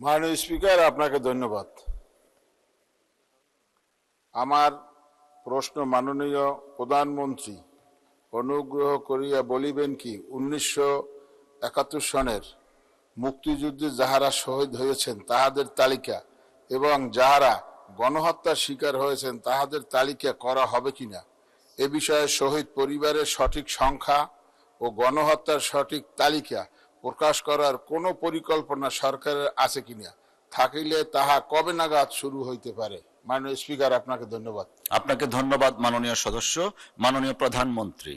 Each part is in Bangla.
মাননীয় স্পিকার, আপনাকে ধন্যবাদ। আমার প্রশ্ন মাননীয় প্রধানমন্ত্রী অনুগ্রহ করিয়া বলিবেন কি 1971 সনের মুক্তিযুদ্ধে যাহারা শহীদ হয়েছেন তাহাদের তালিকা এবং যাহারা গণহত্যার শিকার হয়েছেন তাহাদের তালিকা করা হবে কিনা, এ বিষয়ে শহীদ পরিবারের সঠিক সংখ্যা ও গণহত্যার সঠিক তালিকা প্রকাশ করার কোনো পরিকল্পনা সরকারের আছে কিনা, থাকিলে তাহা কবে নাগাদ শুরু হইতে পারে? মাননীয় স্পিকার, আপনাকে ধন্যবাদ। আপনাকে ধন্যবাদ মাননীয় সদস্য। মাননীয় প্রধানমন্ত্রী।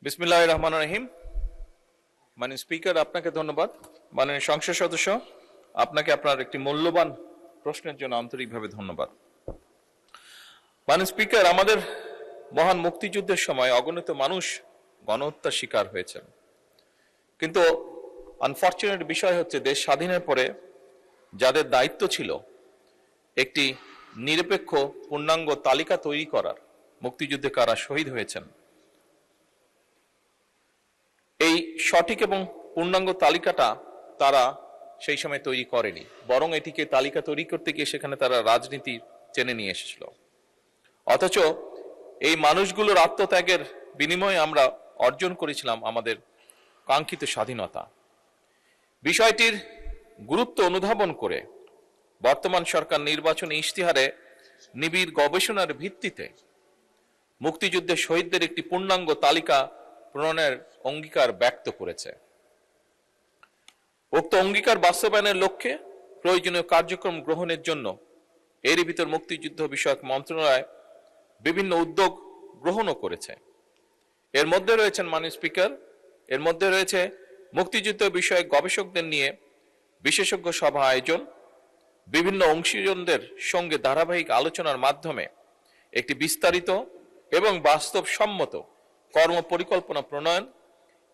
বিসমিল্লাহির রহমানির রহিম। মাননীয় স্পিকার, আপনাকে ধন্যবাদ। মাননীয় সংসদ সদস্য, আপনাকে আপনার একটি মূল্যবান প্রশ্নের জন্য আন্তরিকভাবে ধন্যবাদ। মাননীয় স্পিকার, আমাদের মহান মুক্তিযুদ্ধের সময় অগণিত মানুষ গণহত্যার শিকার হয়েছেন, কিন্তু আনফরচুনেট বিষয় হচ্ছে দেশ স্বাধীনের পরে যাদের দায়িত্ব ছিল একটি নিরপেক্ষ পূর্ণাঙ্গ তালিকা তৈরি করার, মুক্তিযুদ্ধে কারা শহীদ হয়েছেন, এই সঠিক এবং পূর্ণাঙ্গ তালিকাটা তারা সেই সময় তৈরি করেনি, বরং এটিকে তালিকা তৈরি করতে গিয়ে সেখানে তারা রাজনীতি টেনে নিয়ে এসেছিল। অথচ এই মানুষগুলোর আত্মত্যাগের বিনিময়ে আমরা অর্জন করেছিলাম আমাদের কাঙ্ক্ষিত স্বাধীনতা। বিষয়টির গুরুত্ব অনুধাবন করে বর্তমান সরকার নির্বাচনী ইশতেহারে নিবিড় গবেষণার ভিত্তিতে মুক্তিযুদ্ধের শহীদদের একটি পূর্ণাঙ্গ তালিকা প্রণয়নের অঙ্গীকার ব্যক্ত করেছে। উক্ত অঙ্গীকার বাস্তবায়নের লক্ষ্যে প্রয়োজনীয় কার্যক্রম গ্রহণের জন্য এরই ভিতর মুক্তিযুদ্ধ বিষয়ক মন্ত্রণালয় বিভিন্ন উদ্যোগ গ্রহণও করেছে। এর মধ্যে রয়েছেন মাননীয় স্পিকার, এর মধ্যে রয়েছে মুক্তিযুদ্ধ বিষয়ক গবেষকদের নিয়ে বিশেষজ্ঞ সভা আয়োজন, বিভিন্ন অংশীজনদের সঙ্গে ধারাবাহিক আলোচনার মাধ্যমে একটি বিস্তারিত এবং বাস্তবসম্মত কর্ম পরিকল্পনা প্রণয়ন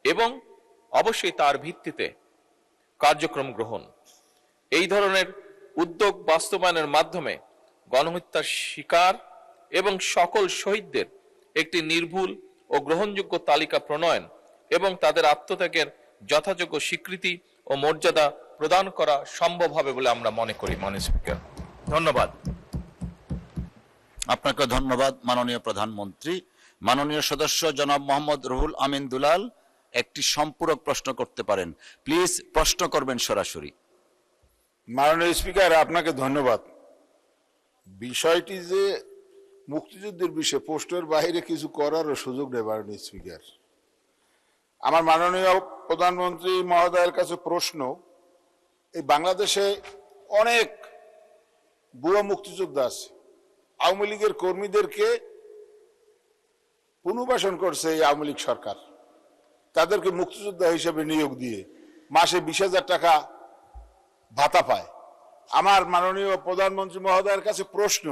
এবং অবশ্যই তার ভিত্তিতে কার্যক্রম গ্রহণ। এই ধরনের উদ্যোগ বাস্তবায়নের মাধ্যমে গণহত্যার শিকার এবং সকল শহীদদের একটি নির্ভুল ও গ্রহণযোগ্য তালিকা প্রণয়ন এবং তাদের আত্মত্যাগের যথাযোগ্য স্বীকৃতি ও মর্যাদা প্রদান করা সম্ভব হবে বলে আমরা মনে করি। মাননীয় স্পিকার, ধন্যবাদ। আপনাকে ধন্যবাদ মাননীয় প্রধানমন্ত্রী। মাননীয় সদস্য জনাব মোহাম্মদ রুহুল আমিন দুলাল একটি সম্পূরক প্রশ্ন করতে পারেন। প্লিজ প্রশ্ন করবেন সরাসরি। মাননীয় স্পিকার, আপনাকে ধন্যবাদ। বিষয়টি যে মুক্তিযুদ্ধের বিষয়ে পোস্টের বাইরে কিছু করারও সুযোগ নেই। মাননীয় স্পিকার, আমার মাননীয় প্রধানমন্ত্রী মহোদয়ের কাছে প্রশ্ন, এই বাংলাদেশে অনেক ভুয়া মুক্তিযোদ্ধা আছে। আওয়ামী লীগের কর্মীদেরকে পুনর্বাসন করছে এই আওয়ামী লীগ সরকার, তাদেরকে মুক্তিযোদ্ধা হিসেবে নিয়োগ দিয়ে মাসে 20,000 টাকা ভাতা পায়। আমার মাননীয় প্রধানমন্ত্রী মহোদয়ের কাছে প্রশ্ন,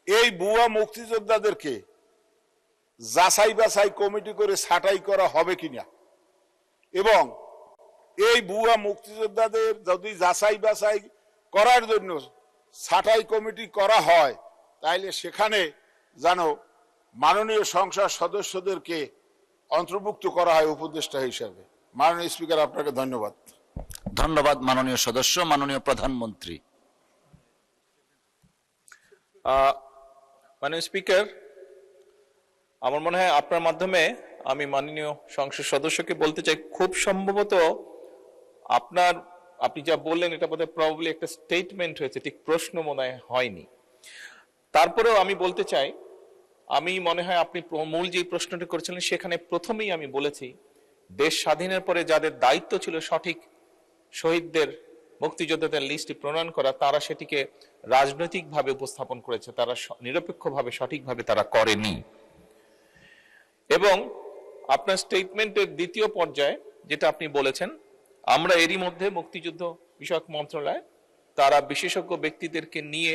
এই ভুয়া মুক্তিযোদ্ধাদেরকে যাচাই বাছাই কমিটি করে ছাঁটাই করা হবে কিনা, এবং এই ভুয়া মুক্তিযোদ্ধাদের যদি যাচাই বাছাই করার জন্য ছাঁটাই কমিটি করা হয় তাহলে সেখানে যেন মাননীয় সংসদ সদস্যদেরকে অন্তর্ভুক্ত করা হয় উপদেষ্টা হিসাবে। মাননীয় স্পিকার, আপনাকে ধন্যবাদ। ধন্যবাদ মাননীয় সদস্য। মাননীয় প্রধানমন্ত্রী। মাননীয় স্পিকার, আমার মনে হয় আপনার মাধ্যমে আমি মাননীয় সংসদ সদস্যকে বলতে চাই, খুব সম্ভবত আপনি যা বললেন এটা বোধহয় প্রবাবলি একটা স্টেটমেন্ট হয়েছে, ঠিক প্রশ্ন মনে হয়নি। তারপরেও আমি বলতে চাই, আমি মনে হয় আপনি মূল যে প্রশ্নটি করেছিলেন সেখানে প্রথমেই আমি বলেছি দেশ স্বাধীনের পরে যাদের দায়িত্ব ছিল সঠিক শহীদদের, মুক্তিযোদ্ধাদের লিস্টটি প্রণয়ন করা, তারা সেটিকে রাজনৈতিকভাবে উপস্থাপন করেছে, তারা নিরপেক্ষভাবে সঠিকভাবে তারা করেনি। এবং আপনার স্টেটমেন্টের দ্বিতীয় পর্যায়ে যেটা আপনি বলেছেন, আমরা এরই মধ্যে মুক্তিযুদ্ধ বিষয়ক মন্ত্রণালয় তারা বিশেষজ্ঞ ব্যক্তিদেরকে নিয়ে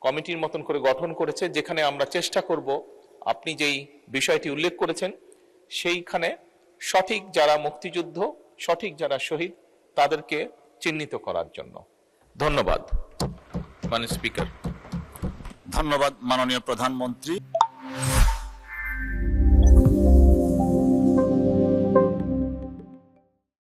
কমিটির মতন করে গঠন করেছে, যেখানে আমরা চেষ্টা করব আপনি যেই বিষয়টি উল্লেখ করেছেন সেইখানে সঠিক যারা মুক্তিযুদ্ধ, সঠিক যারা শহীদ তাদেরকে চিহ্নিত করার জন্য। ধন্যবাদ মাননীয় স্পিকার। ধন্যবাদ মাননীয় প্রধানমন্ত্রী।